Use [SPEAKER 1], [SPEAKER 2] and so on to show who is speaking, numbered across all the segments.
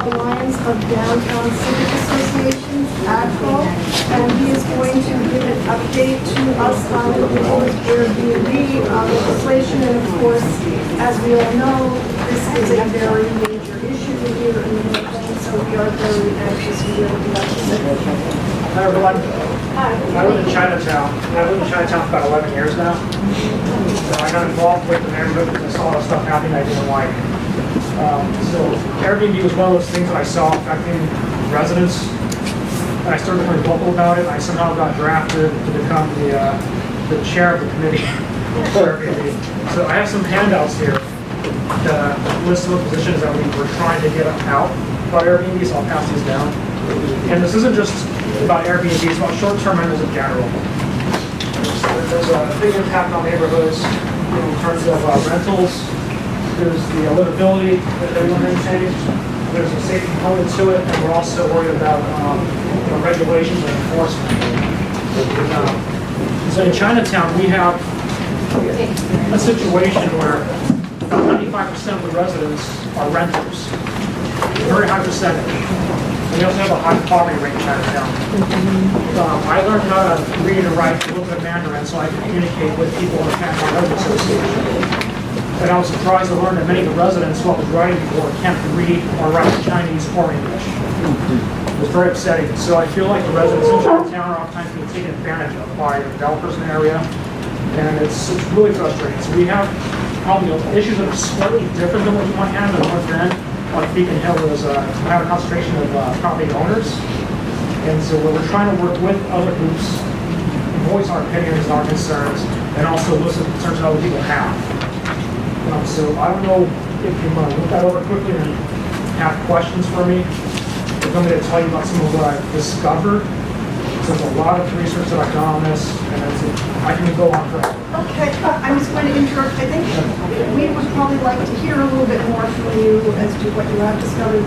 [SPEAKER 1] Alliance of Downtown Civic Associations, ADCO, and he is going to give an update to us on the proposed Airbnb legislation. And of course, as we all know, this is a very major issue here in the North, so we are very anxious to hear what you have to say.
[SPEAKER 2] Hi everyone.
[SPEAKER 1] Hi.
[SPEAKER 2] I live in Chinatown. I've lived in Chinatown for about 11 years now. So I got involved with the neighborhood because I saw a lot of stuff happening I didn't like. So Airbnb was one of those things that I saw affecting residents. And I started becoming vocal about it. I somehow got drafted to become the chair of the committee for Airbnb. So I have some handouts here. The list of the positions that we were trying to get out about Airbnb, so I'll pass these down. And this isn't just about Airbnb, it's about short-term rentals in general. So there's a big impact on neighborhoods in terms of rentals. There's the livability that everyone maintains. There's a safety component to it, and we're also worried about regulations and enforcement. So in Chinatown, we have a situation where about 95% of the residents are renters. A very high percentage. We also have a high poverty rate in Chinatown. I learned how to read and write a little bit of Mandarin so I can communicate with people in the Chinatown Residents Association. And I was surprised to learn that many of the residents who I was writing for can't read or write Chinese or English. It was very upsetting. So I feel like the residents in Chinatown are oftentimes being taken advantage of by the developers in the area. And it's really frustrating. So we have probably issues that are slightly different than what you might have in the North End. On Beacon Hill is we have a concentration of property owners, and so we're trying to work with other groups, voice our opinions and our concerns, and also listen to concerns that other people have. So I don't know if you want to look that over quickly and have questions for me. I'm going to tell you about some of what I've discovered. So there's a lot of research that I've done on this, and I can go on forever.
[SPEAKER 1] Okay, I'm just going to interrupt. I think we would probably like to hear a little bit more from you as to what you have discovered.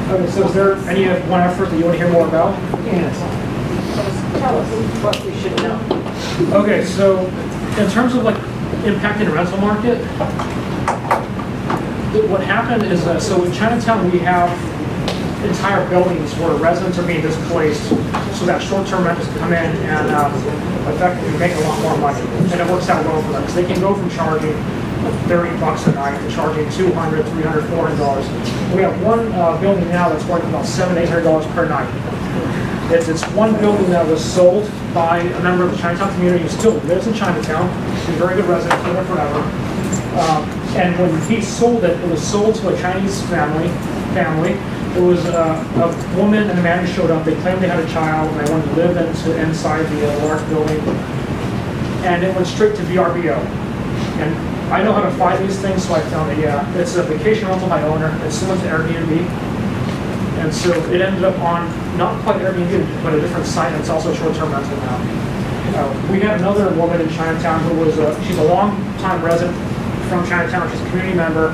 [SPEAKER 2] Okay, so is there any one effort that you want to hear more about?
[SPEAKER 3] Yes. Tell us what we should know.
[SPEAKER 2] Okay, so in terms of like impacting the rental market, what happened is so in Chinatown we have entire buildings where residents are being displaced so that short-term renters can come in and effectively make a lot more money. And it works out well for them because they can go from charging $30 a night to charging $200, $300, $400. We have one building now that's worth about $700, $800 per night. It's one building that was sold by a member of the Chinatown community who still lives in Chinatown. He's a very good resident, been there forever. And when he sold it, it was sold to a Chinese family. It was a woman and a man who showed up. They claimed they had a child and they wanted to live inside the large building. And it went straight to VRBO. And I know how to find these things, so I found it. Yeah, it's a vacation rental by owner. It's similar to Airbnb. And so it ended up on not quite Airbnb, but a different site. And it's also short-term rental now. We had another woman in Chinatown who was she's a long-time resident from Chinatown. She's a community member.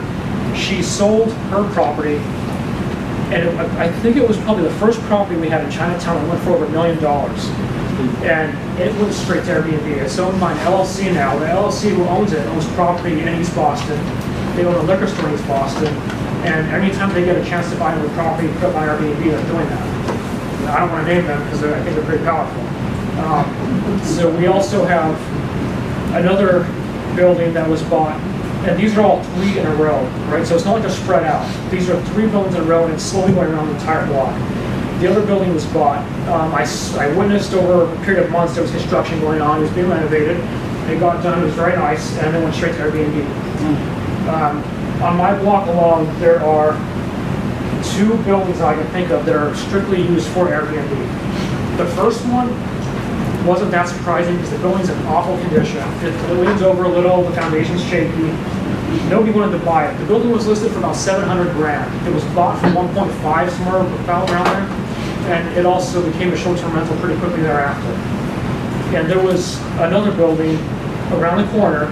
[SPEAKER 2] She sold her property. And I think it was probably the first property we had in Chinatown that went for over $1 million. And it went straight to Airbnb. It's owned by an LLC now. The LLC who owns it owns property in East Boston. They own a liquor store in East Boston. And anytime they get a chance to buy another property and put it on Airbnb, they're doing that. Now, I don't want to name them because I think they're pretty powerful. So we also have another building that was bought. And these are all 3 in a row, right? So it's not like they're spread out. These are 3 buildings in a row, and it's slowly going around the entire block. The other building was bought. I witnessed over a period of months there was construction going on. It was being renovated. It got done. It was very nice, and then went straight to Airbnb. On my block alone, there are 2 buildings that I can think of that are strictly used for Airbnb. The first one wasn't that surprising because the building's in awful condition. It leans over a little, the foundation's shaky. Nobody wanted to buy it. The building was listed for about $700 grand. It was bought for 1.5, somewhere about around there. And it also became a short-term rental pretty quickly thereafter. And there was another building around the corner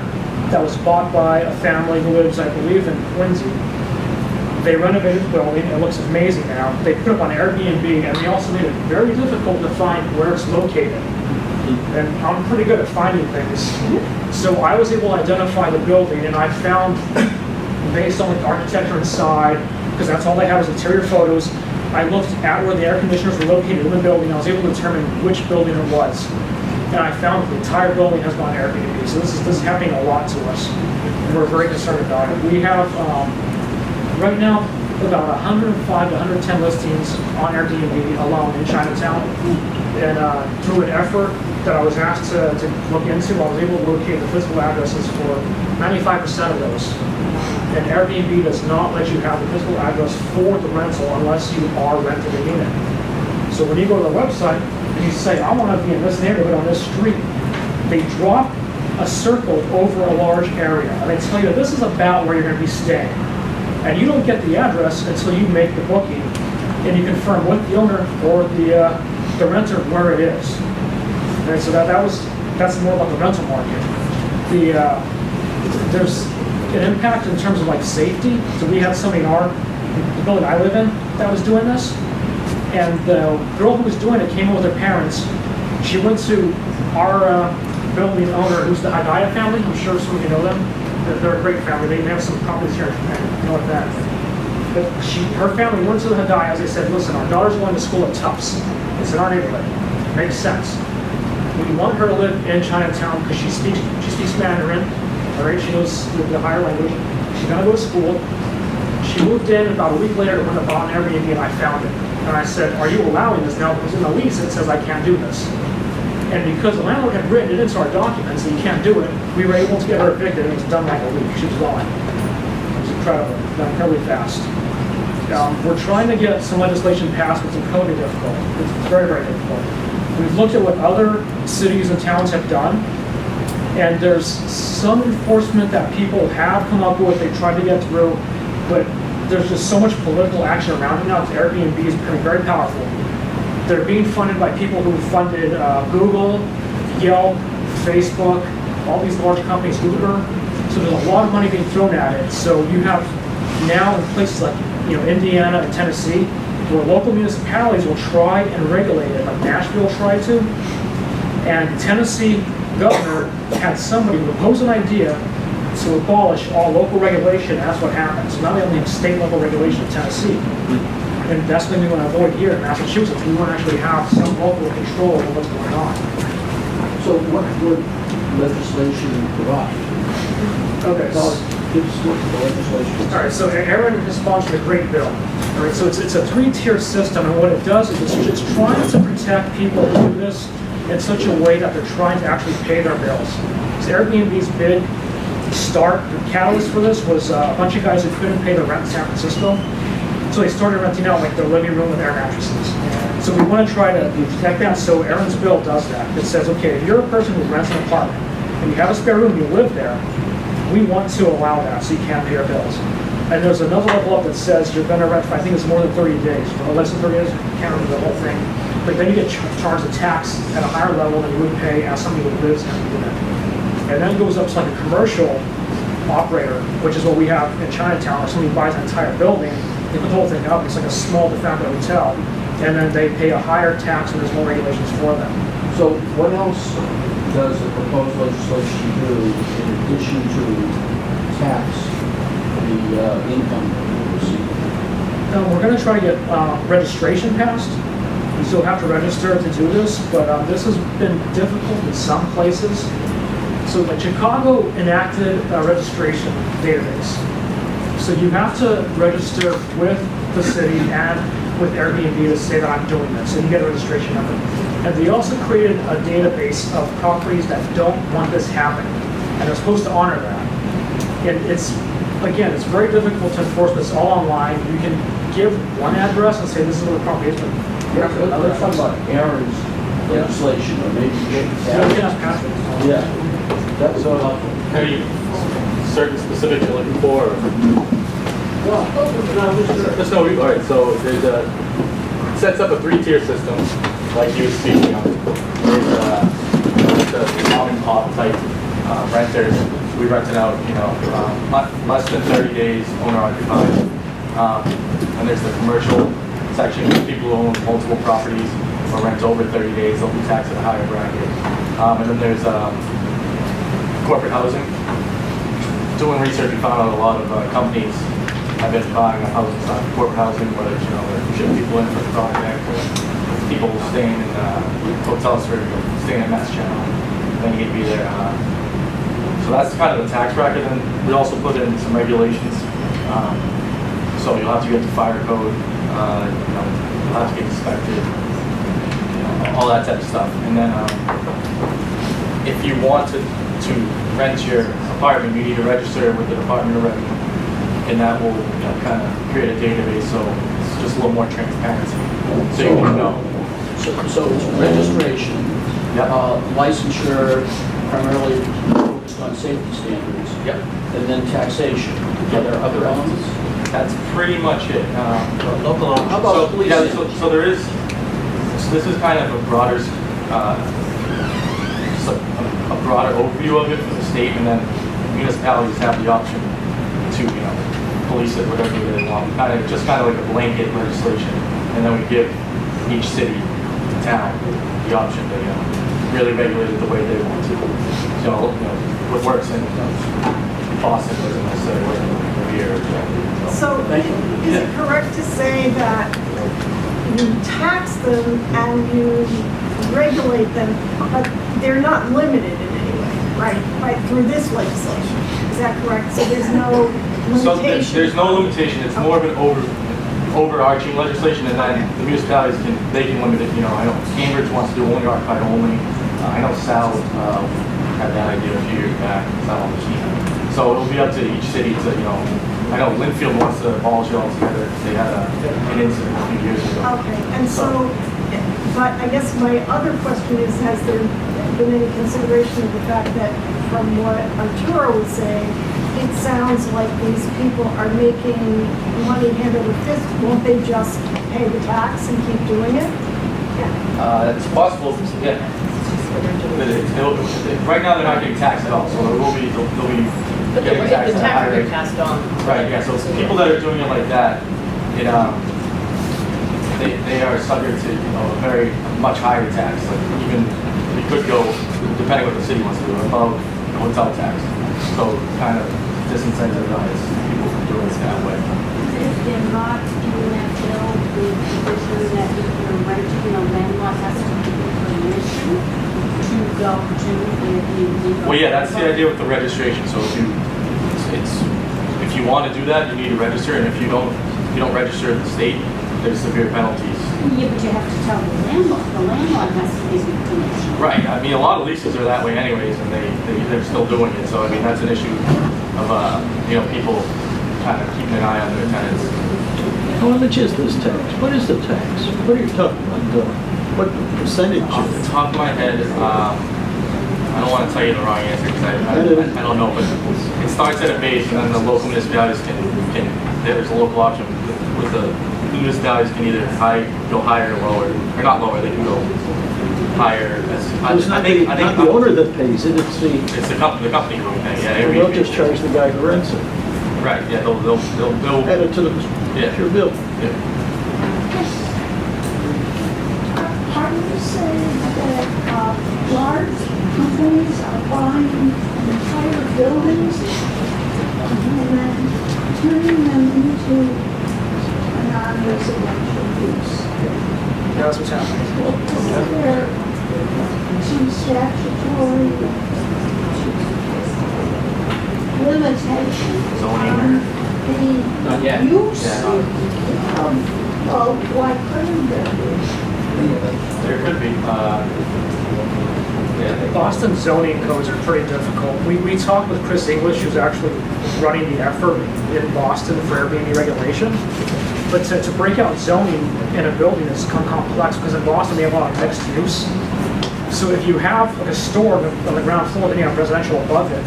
[SPEAKER 2] that was bought by a family who lives, I believe, in Quincy. They renovated the building. It looks amazing now. They put it on Airbnb, and they also made it very difficult to find where it's located. And I'm pretty good at finding things. So I was able to identify the building, and I found, based on the architecture inside, because that's all they have is interior photos. I looked at where the air conditioners were located in the building. I was able to determine which building it was. And I found that the entire building has gone Airbnb. So this is happening a lot to us. And we're very concerned about it. We have, right now, about 105 to 110 listings on Airbnb alone in Chinatown. And through an effort that I was asked to look into, I was able to locate the physical addresses for 95% of those. And Airbnb does not let you have the physical address for the rental unless you are renting a unit. So when you go to the website and you say, I want to be in this neighborhood on this street, they drop a circle over a large area. And they tell you this is about where you're going to be staying. And you don't get the address until you make the booking and you confirm with the owner or the renter where it is. And so that's more about the rental market. There's an impact in terms of like safety. So we had somebody in the building I live in that was doing this, and the girl who was doing it came in with her parents. She went to our building owner, who's the Hidayah family. I'm sure some of you know them. They're a great family. They have some properties here in North Bend. But her family went to the Hidayahs. They said, listen, our daughter's going to school at Tufts. It's in our neighborhood. Makes sense. We want her to live in Chinatown because she speaks Mandarin. All right, she knows the higher language. She's gonna go to school. She moved in about a week later to run a bought an Airbnb, and I found it. And I said, are you allowing this now? Because in the lease it says I can't do this. And because the landlord had written it into our documents that you can't do it, we were able to get her evicted, and it was done like a week. She was gone. It was incredible, done incredibly fast. We're trying to get some legislation passed, but it's incredibly difficult. It's very, very difficult. We've looked at what other cities and towns have done, and there's some enforcement that people have come up with, they tried to get through, but there's just so much political action around it now. Airbnb is becoming very powerful. They're being funded by people who funded Google, Yelp, Facebook, all these large companies, Uber. So there's a lot of money being thrown at it. So you have now in places like Indiana and Tennessee, where local municipalities will try and regulate it, like Nashville tried to. And Tennessee governor had somebody propose an idea to abolish all local regulation, and that's what happened. So now we only have state level regulation in Tennessee. And that's what we want to avoid here in Massachusetts. We want to actually have some local control over what's going on.
[SPEAKER 4] So what would legislation provide?
[SPEAKER 2] Okay.
[SPEAKER 4] Give us what the legislation.
[SPEAKER 2] All right, so Aaron has sponsored a great bill. All right, so it's a 3-tier system, and what it does is it's trying to protect people who do this in such a way that they're trying to actually pay their bills. So Airbnb's big start, the catalyst for this was a bunch of guys who couldn't pay their rent in San Francisco. So they started renting out like their living room with air mattresses. So we want to try to protect that. So Aaron's bill does that. It says, okay, if you're a person who rents an apartment and you have a spare room, you live there, we want to allow that so you can pay your bills. And there's another level up that says you're going to rent for, I think it's more than 30 days, or less than 30 days, I can't remember the whole thing. But then you get charged a tax at a higher level than you would pay as somebody who lives in a unit. And then it goes up to like a commercial operator, which is what we have in Chinatown, where somebody buys an entire building, they put the whole thing up, it's like a small de facto hotel, and then they pay a higher tax and there's more regulations for them.
[SPEAKER 4] So what else does the proposed legislation do in addition to tax the income that we receive?
[SPEAKER 2] We're going to try to get registration passed. You still have to register to do this, but this has been difficult in some places. So like Chicago enacted a registration database. So you have to register with the city and with Airbnb to say that I'm doing this, and you get a registration number. And they also created a database of properties that don't want this happening, and they're supposed to honor that. And it's very difficult to enforce this all online. You can give one address and say this is where the property is, but you have to
[SPEAKER 4] Let's talk about Aaron's legislation, or maybe you should
[SPEAKER 2] Yeah.
[SPEAKER 4] That's so helpful.
[SPEAKER 5] Any certain specifics you're looking for? Just no. All right. So there's it sets up a 3-tier system, like you were speaking of. There's the mom and pop type renters. We rent it out, less than 30 days, owner occupied. And there's the commercial section, people who own multiple properties or rent over 30 days, they'll be taxed at a higher bracket. And then there's corporate housing. Doing research, we found out a lot of companies I've been buying houses on corporate housing where, you know, they're shipping people in for the project, or people staying in hotels for staying at Mass Channel, then you'd be there. So that's kind of the tax bracket. And we also put in some regulations. So you'll have to get the fire code, you know, you'll have to get inspected, you know, all that type of stuff. And then if you want to rent your apartment, you need to register with the Department of Revenue, and that will, you know, kind of create a database, so it's just a little more transparency, so you can know.
[SPEAKER 4] So it's registration,
[SPEAKER 5] Yep.
[SPEAKER 4] licensure, primarily focused on safety standards,
[SPEAKER 5] Yep.
[SPEAKER 4] and then taxation. Are there other elements?
[SPEAKER 5] That's pretty much it.
[SPEAKER 3] Local option.
[SPEAKER 4] How about
[SPEAKER 5] So,
[SPEAKER 4] police?
[SPEAKER 5] yeah, so there is, so this is kind of a broader, just a broader overview of it for the state, and then municipalities have the option to, you know, police it whatever they want. Just kind of like a blanket legislation, and then we give each city, town, the option to, you know, really regulate it the way they want to. So, you know, what works in Boston doesn't necessarily work in here.
[SPEAKER 1] So is it correct to say that you tax them and you regulate them, but they're not limited in any way, right, through this legislation? Is that correct? So there's no
[SPEAKER 5] So
[SPEAKER 1] limitation?
[SPEAKER 5] there's no limitation. It's more of an overarching legislation, and then the municipalities can limit it. You know, I know Cambridge wants to do only archive only. I know Sal had that idea a few years back. Sal on the team. So it'll be up to each city to, you know. I know Linfield wants to abolish it altogether. They had an incident a few years ago.
[SPEAKER 1] Okay, and so, but I guess my other question is, has there been any consideration of the fact that from what Arturo was saying, it sounds like these people are making money hand over fist. Won't they just pay the tax and keep doing it?
[SPEAKER 5] It's possible, yeah. Right now, they're not getting taxed at all, so they'll be
[SPEAKER 3] But the
[SPEAKER 5] getting
[SPEAKER 3] rate,
[SPEAKER 5] taxed
[SPEAKER 3] the
[SPEAKER 5] at a higher
[SPEAKER 3] tax rate
[SPEAKER 5] rate.
[SPEAKER 3] passed on.
[SPEAKER 5] Right, yeah, so people that are doing it like that, it, they are subject to, you know, a very much higher tax. Like even, we could go, depending what the city wants to do, above the hotel tax. So kind of disincentivize people from doing it that way.
[SPEAKER 6] If they're not in that bill, the provision that if you're renting, the landlord has to give you permission to go to Airbnb.
[SPEAKER 5] Well, yeah, that's the idea with the registration. So if you want to do that, you need to register, and if you don't register at the state, there's severe penalties.
[SPEAKER 6] Yeah, but you have to tell the landlord. The landlord has to give you permission.
[SPEAKER 5] Right. I mean, a lot of leases are that way anyways, and they're still doing it. So I mean, that's an issue of you know, people kind of keeping an eye on their tenants.
[SPEAKER 7] How much is this tax? What is the tax? What are you talking about? What percentage?
[SPEAKER 5] Off the top of my head, I don't want to tell you the wrong answer because I don't know, but it starts at a base, and then the local municipalities can there's a local option with the municipalities can either go higher or lower, or not lower, they can go higher.
[SPEAKER 7] It's not the owner that pays it, it's
[SPEAKER 5] It's the company who will pay. Yeah,
[SPEAKER 7] they'll just charge the guy who rents it.
[SPEAKER 5] Right. Yeah, they'll
[SPEAKER 7] Add it to your bill.
[SPEAKER 5] Yeah.
[SPEAKER 8] Are you saying that large companies are buying entire buildings and then turning them into a non-residential use?
[SPEAKER 2] That's what's happening.
[SPEAKER 8] Is there some statutory limitation on
[SPEAKER 5] Not yet.
[SPEAKER 8] the use?
[SPEAKER 5] Yeah.
[SPEAKER 8] Well, why couldn't there be?
[SPEAKER 5] There could be. Yeah.
[SPEAKER 2] Boston zoning codes are pretty difficult. We talked with Chris English, who's actually running the effort in Boston for Airbnb regulation. But to break out zoning in a building is complex because in Boston we have a lot of mixed use. So if you have like a store on the ground floor, then you have residential above it,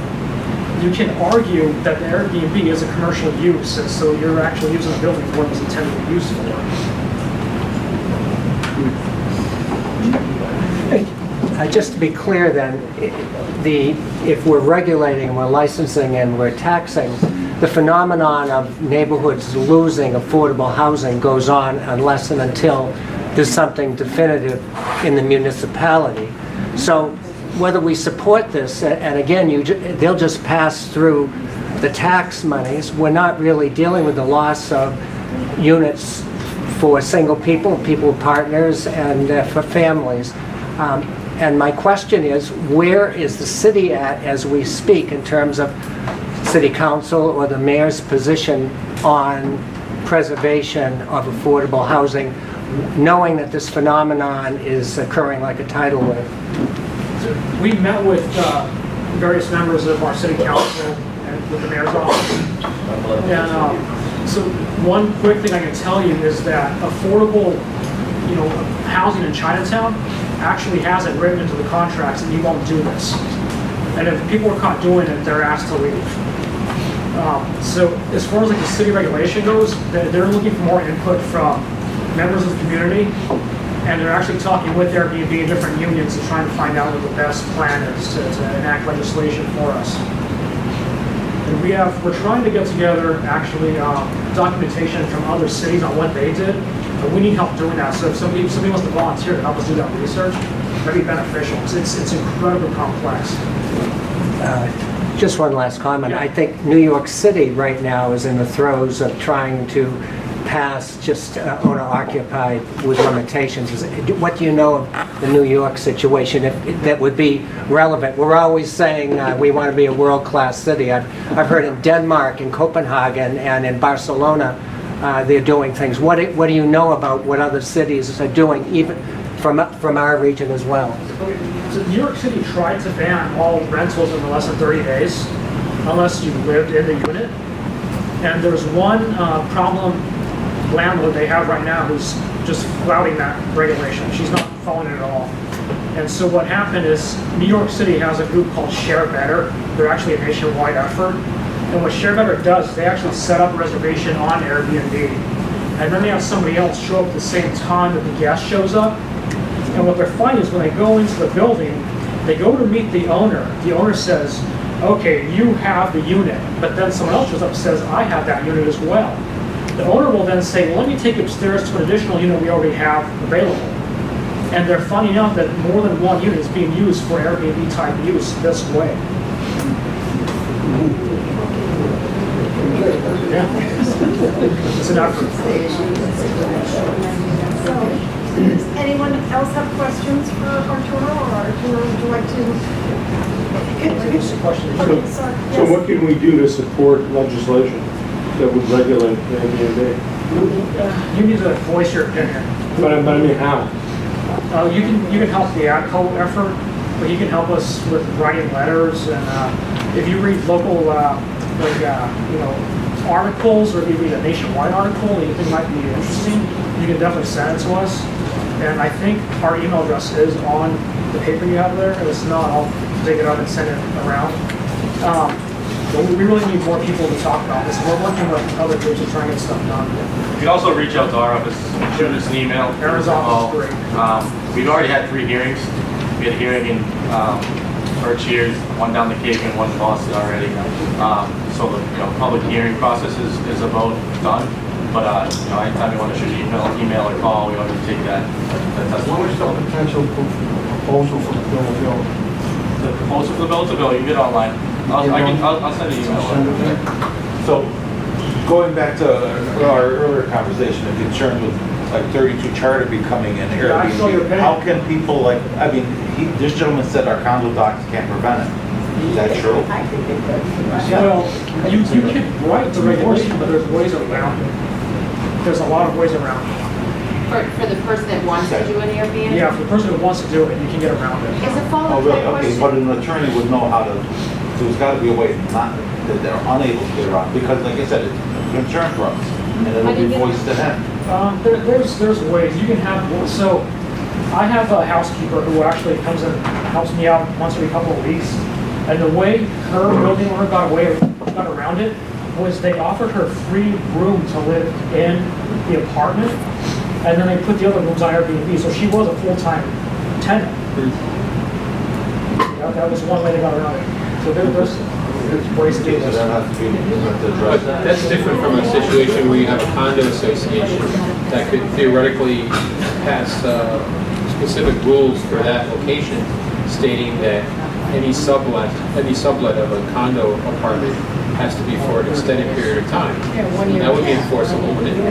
[SPEAKER 2] you can argue that the Airbnb is a commercial use, and so you're actually using the building for what it was intended to be used for.
[SPEAKER 9] Just to be clear then, if we're regulating and we're licensing and we're taxing, the phenomenon of neighborhoods losing affordable housing goes on unless and until there's something definitive in the municipality. So whether we support this, and again, they'll just pass through the tax monies, we're not really dealing with the loss of units for single people, people partners, and for families. And my question is, where is the city at as we speak in terms of city council or the mayor's position on preservation of affordable housing, knowing that this phenomenon is occurring like a tidal wave?
[SPEAKER 2] We met with various members of our city council and with the mayor's office. And so one quick thing I can tell you is that affordable, housing in Chinatown actually has it written into the contracts that you won't do this. And if people are caught doing it, they're asked to leave. So as far as like the city regulation goes, they're looking for more input from members of the community, and they're actually talking with Airbnb and different unions to try and find out what the best plan is to enact legislation for us. And we're trying to get together actually documentation from other cities on what they did, but we need help doing that. So if somebody wants to volunteer to help us do that research, that'd be beneficial. It's incredibly complex.
[SPEAKER 9] Just one last comment.
[SPEAKER 2] Yeah.
[SPEAKER 9] I think New York City right now is in the throes of trying to pass just owner-occupied with limitations. What do you know of the New York situation that would be relevant? We're always saying we want to be a world-class city. I've heard in Denmark, in Copenhagen, and in Barcelona, they're doing things. What do you know about what other cities are doing, even from our region as well?
[SPEAKER 2] So New York City tried to ban all rentals in less than 30 days, unless you lived in the unit. And there's one problem landlord they have right now who's just flouting that regulation. She's not following it at all. And so what happened is New York City has a group called Share Better. They're actually a nationwide effort. And what Share Better does is they actually set up a reservation on Airbnb. And then they have somebody else show up at the same time that the guest shows up. And what they're finding is when they go into the building, they go to meet the owner. The owner says, okay, you have the unit. But then someone else shows up and says, I have that unit as well. The owner will then say, well, let me take you upstairs to an additional unit we already have available. And they're finding out that more than one unit is being used for Airbnb type use this way. Yeah. It's an effort.
[SPEAKER 1] Does anyone else have questions for Arturo, or would you like to?
[SPEAKER 2] It's a question.
[SPEAKER 1] Okay, sorry.
[SPEAKER 10] So
[SPEAKER 1] Yes.
[SPEAKER 10] what can we do to support legislation that would regulate Airbnb?
[SPEAKER 2] You need to voice your opinion.
[SPEAKER 10] But I mean, how?
[SPEAKER 2] You can help the ADCO effort, but you can help us with writing letters, and if you read local articles, or if you read a nationwide article that you think might be interesting, you can definitely send it to us. And I think our email address is on the paper you have there. If it's not, I'll dig it up and send it around. But we really need more people to talk about this. We're working with other groups to try and get stuff done.
[SPEAKER 5] You can also reach out to our office, shoot us an email.
[SPEAKER 2] Aaron's office is great.
[SPEAKER 5] We've already had 3 hearings. We had a hearing in Berkshires, one down the Cape, and one in Boston already. So the public hearing process is about done. But anytime you want to shoot an email or call, we want to take that
[SPEAKER 10] What is
[SPEAKER 5] testimony.
[SPEAKER 10] the potential proposal for the bill?
[SPEAKER 5] The proposal for the bill to bill, you can get it online. I'll send an email.
[SPEAKER 11] So, going back to our earlier conversation, the concern with like 32 charter becoming an
[SPEAKER 2] Yeah, I saw your
[SPEAKER 11] Airbnb,
[SPEAKER 2] pen.
[SPEAKER 11] how can people this gentleman said our condo docs can't prevent it. Is that true?
[SPEAKER 8] I think it does.
[SPEAKER 2] Well, you can write the regulation, but there's ways around it. There's a lot of ways around it.
[SPEAKER 6] For the person that wants to do an Airbnb?
[SPEAKER 2] Yeah, for the person who wants to do it, you can get around it.
[SPEAKER 6] Is a
[SPEAKER 11] Oh,
[SPEAKER 6] follow-up
[SPEAKER 11] really?
[SPEAKER 6] question?
[SPEAKER 11] Okay, but an attorney would know how to, there's got to be a way not, that they're unable to get around, because like I said, it's a concern for us, and it'll be voiced to them.
[SPEAKER 2] There's ways you can have. So I have a housekeeper who actually comes and helps me out once every couple of weeks, and the way her building owner got around it was they offered her free room to live in the apartment, and then they put the other rooms on Airbnb, so she was a full-time tenant. That was one way they got around it. So there's ways to do
[SPEAKER 11] So
[SPEAKER 2] this.
[SPEAKER 11] that has to be, we have to
[SPEAKER 12] But
[SPEAKER 11] address that.
[SPEAKER 12] that's different from a situation where you have a condo association that could theoretically pass specific rules for that location, stating that any sublet of a condo apartment has to be for an extended period of time. That would be enforceable, wouldn't it?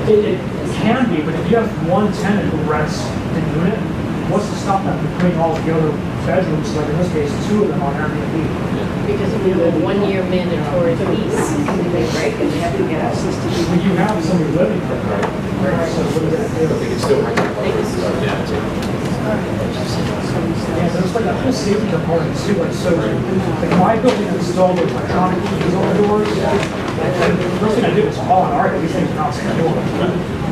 [SPEAKER 2] It can be, but if you have one tenant who rents the unit, what's to stop them from putting all the other bedrooms, like in this case, 2 of them on Airbnb?
[SPEAKER 3] Because we have a 1-year mandatory lease, right, and they have to get access to the.
[SPEAKER 2] When you have somebody living there, right? So what is that do?
[SPEAKER 12] They can still rent it. Yeah,
[SPEAKER 2] Yeah, there's like a whole safety component too, like so, like my building installed electronic keys on the doors, and the first thing I did was call an art, these things are not secure.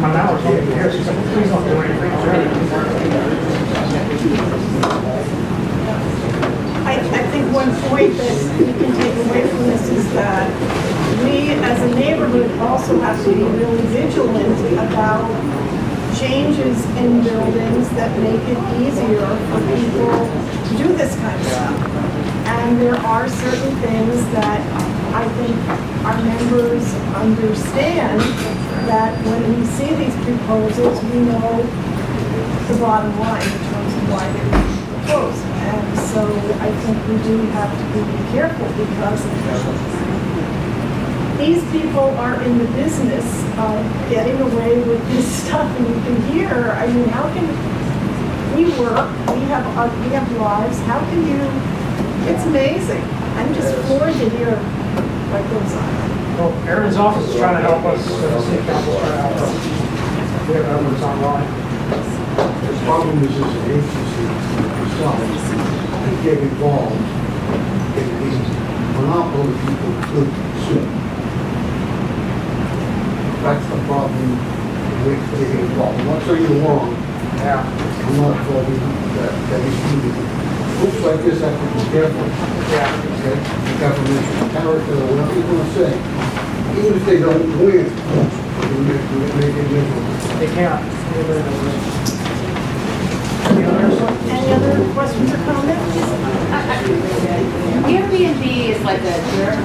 [SPEAKER 2] My landlord's not even here, she's like, please don't do anything.
[SPEAKER 1] I think one point that we can take away from this is that we, as a neighborhood, also have to be really vigilant about changes in buildings that make it easier for people to do this kind of stuff. And there are certain things that I think our members understand, that when we see these proposals, we know the bottom line in terms of why they're proposed. And so I think we do have to be careful, because these people are in the business of getting away with this stuff, and you can hear, I mean, how can, we work, we have lives, how can you, it's amazing. I'm just floored to hear what goes on.
[SPEAKER 2] Well, Aaron's office is trying to help us, city council's trying to help us. We have efforts online.
[SPEAKER 13] The problem is, as an agency, itself, to get involved in these monopoly people could sue. That's the problem with getting involved. I'm not saying you're wrong.
[SPEAKER 2] Yeah.
[SPEAKER 13] I'm not calling that is needed. Groups like this have to be careful.
[SPEAKER 2] Yeah.
[SPEAKER 13] Okay? Defamation of character, or whatever you want to say. Even if they don't win, they make it difference.
[SPEAKER 2] They can't.
[SPEAKER 1] Any other questions or comments?
[SPEAKER 14] Airbnb is like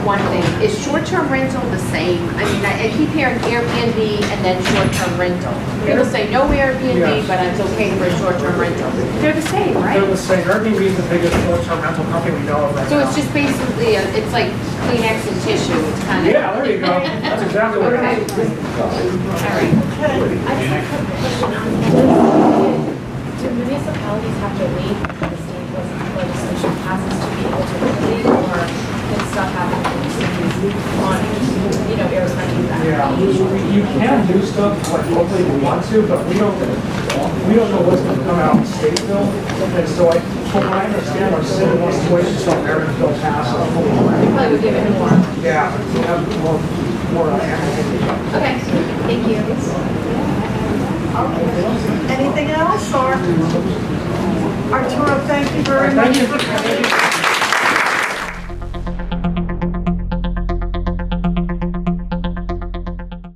[SPEAKER 14] one thing. Is short-term rental the same? I mean, I keep hearing Airbnb and then short-term rental. People say no Airbnb,
[SPEAKER 2] Yes.
[SPEAKER 14] but it's okay for a short-term rental. They're the same, right?
[SPEAKER 2] They're the same. Airbnb is the biggest short-term rental company we know of right
[SPEAKER 14] So
[SPEAKER 2] now.
[SPEAKER 14] it's just basically, it's like Kleenex and tissue. It's kind of.
[SPEAKER 2] Yeah, there you go. That's exactly what it
[SPEAKER 14] Okay.
[SPEAKER 2] is.
[SPEAKER 14] All right.
[SPEAKER 3] Do municipalities have to wait for the state legislation passes to be able to regulate, or can stuff happen in the cities on, irrespective of that?
[SPEAKER 2] Yeah, you can do stuff like locally if you want to, but we don't know what's going to come out in state bill. And so from what I understand, our city wants to wait until Maryland bill passes.
[SPEAKER 3] Probably would give it more.
[SPEAKER 2] Yeah, we have more animal.
[SPEAKER 3] Okay, thank you.
[SPEAKER 1] Anything else, or? Arturo, thank you very much.
[SPEAKER 2] Thank you.